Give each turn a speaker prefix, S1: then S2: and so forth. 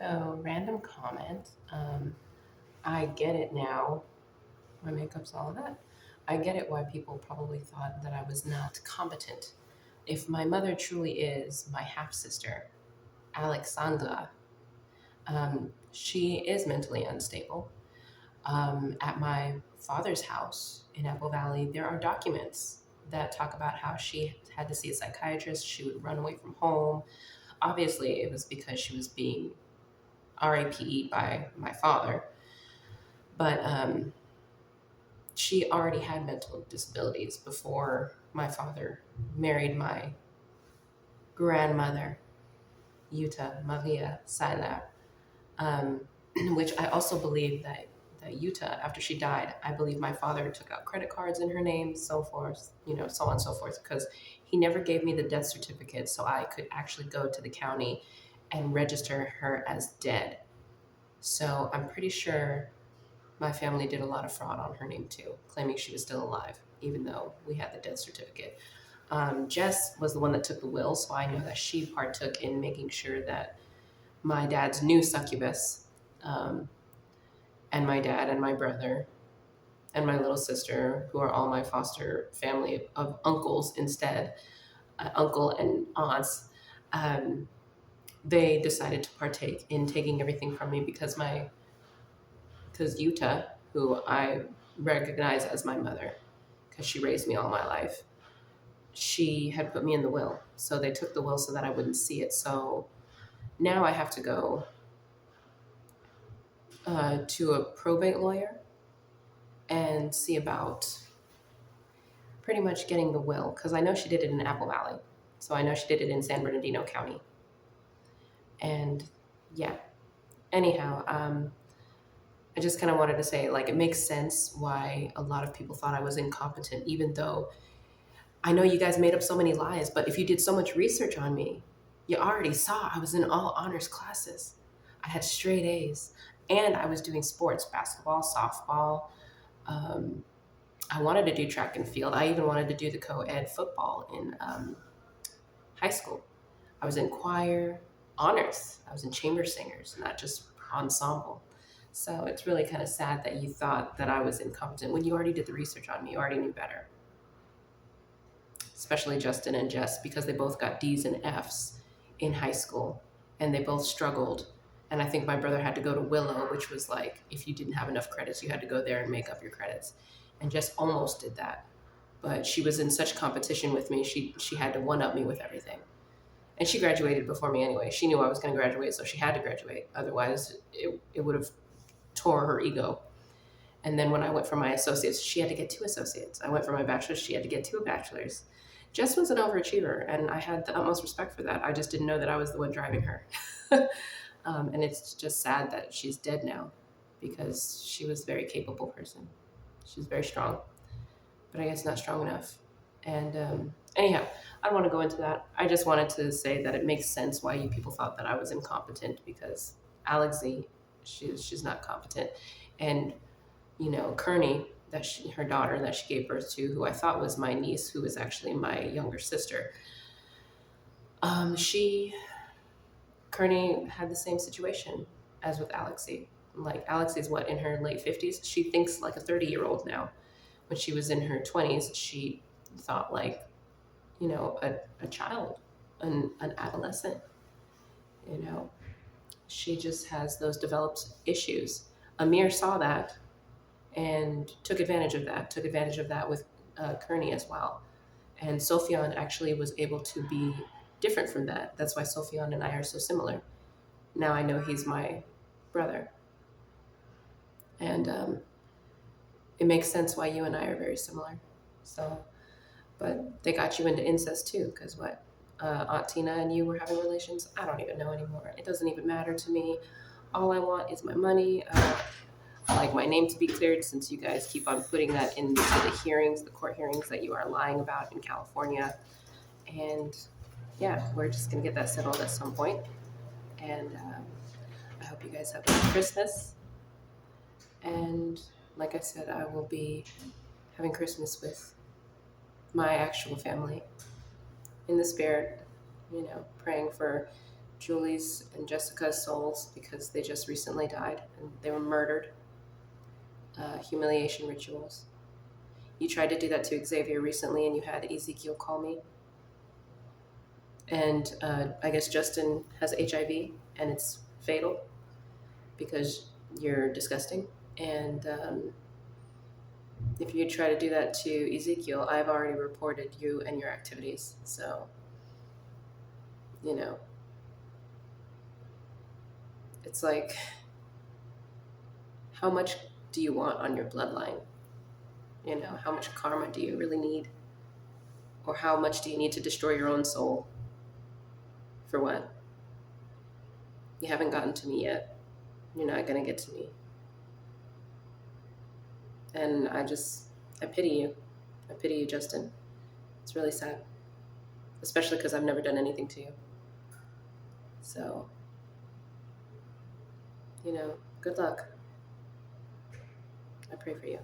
S1: So, random comment. I get it now. My makeup's all of that. I get it why people probably thought that I was not competent. If my mother truly is my half sister, Alexandra, she is mentally unstable. At my father's house in Apple Valley, there are documents that talk about how she had to see a psychiatrist. She would run away from home. Obviously, it was because she was being RAP'd by my father. But she already had mental disabilities before my father married my grandmother, Yuta Maria Sailar, um, which I also believe that Yuta, after she died, I believe my father took out credit cards in her name, so forth, so on and so forth, because he never gave me the death certificate so I could actually go to the county and register her as dead. So I'm pretty sure my family did a lot of fraud on her name too, claiming she was still alive, even though we had the death certificate. Jess was the one that took the will, so I know that she partook in making sure that my dad's new succubus, um, and my dad and my brother and my little sister, who are all my foster family of uncles instead, uncle and aunts, um, they decided to partake in taking everything from me because Yuta, who I recognize as my mother, because she raised me all my life, she had put me in the will. So they took the will so that I wouldn't see it. So now I have to go to a probate lawyer and see about pretty much getting the will, because I know she did it in Apple Valley. So I know she did it in San Bernardino County. And yeah, anyhow, I just kind of wanted to say, like, it makes sense why a lot of people thought I was incompetent, even though I know you guys made up so many lies, but if you did so much research on me, you already saw I was in all honors classes. I had straight A's, and I was doing sports, basketball, softball. Um, I wanted to do track and field. I even wanted to do the co-ed football in high school. I was in choir, honors. I was in chamber singers, not just ensemble. So it's really kind of sad that you thought that I was incompetent when you already did the research on me. You already knew better, especially Justin and Jess, because they both got D's and F's in high school and they both struggled. And I think my brother had to go to Willow, which was like, if you didn't have enough credits, you had to go there and make up your credits. And Jess almost did that. But she was in such competition with me, she had to one up me with everything. And she graduated before me anyway. She knew I was going to graduate, so she had to graduate. Otherwise, it would have tore her ego. And then when I went for my associates, she had to get two associates. I went for my bachelor's, she had to get two bachelors. Jess was an overachiever, and I had the utmost respect for that. I just didn't know that I was the one driving her. And it's just sad that she's dead now because she was a very capable person. She was very strong, but I guess not strong enough. And anyhow, I don't want to go into that. I just wanted to say that it makes sense why you people thought that I was incompetent because Alexi, she's not competent. And Kearney, her daughter that she gave birth to, who I thought was my niece, who was actually my younger sister. She Kearney had the same situation as with Alexi. Like Alexi's what in her late 50s. She thinks like a 30-year-old now. When she was in her 20s, she thought like a child, an adolescent. You know, she just has those developed issues. Amir saw that and took advantage of that. Took advantage of that with Kearney as well. And Sophion actually was able to be different from that. That's why Sophion and I are so similar. Now I know he's my brother. And it makes sense why you and I are very similar. So, but they got you into incest too, because what? Aunt Tina and you were having relations? I don't even know anymore. It doesn't even matter to me. All I want is my money. I like my name to be cleared since you guys keep on putting that into the hearings, the court hearings that you are lying about in California. And yeah, we're just going to get that settled at some point. And I hope you guys have a good Christmas. And like I said, I will be having Christmas with my actual family in the spirit, praying for Julie's and Jessica's souls because they just recently died and they were murdered. Humiliation rituals. You tried to do that to Xavier recently, and you had Ezekiel call me. And I guess Justin has HIV, and it's fatal because you're disgusting. And if you try to do that to Ezekiel, I've already reported you and your activities. So, you know, it's like, how much do you want on your bloodline? You know, how much karma do you really need? Or how much do you need to destroy your own soul? For what? You haven't gotten to me yet. You're not going to get to me. And I pity you. I pity you, Justin. It's really sad. Especially because I've never done anything to you. So, you know, good luck. I pray for you.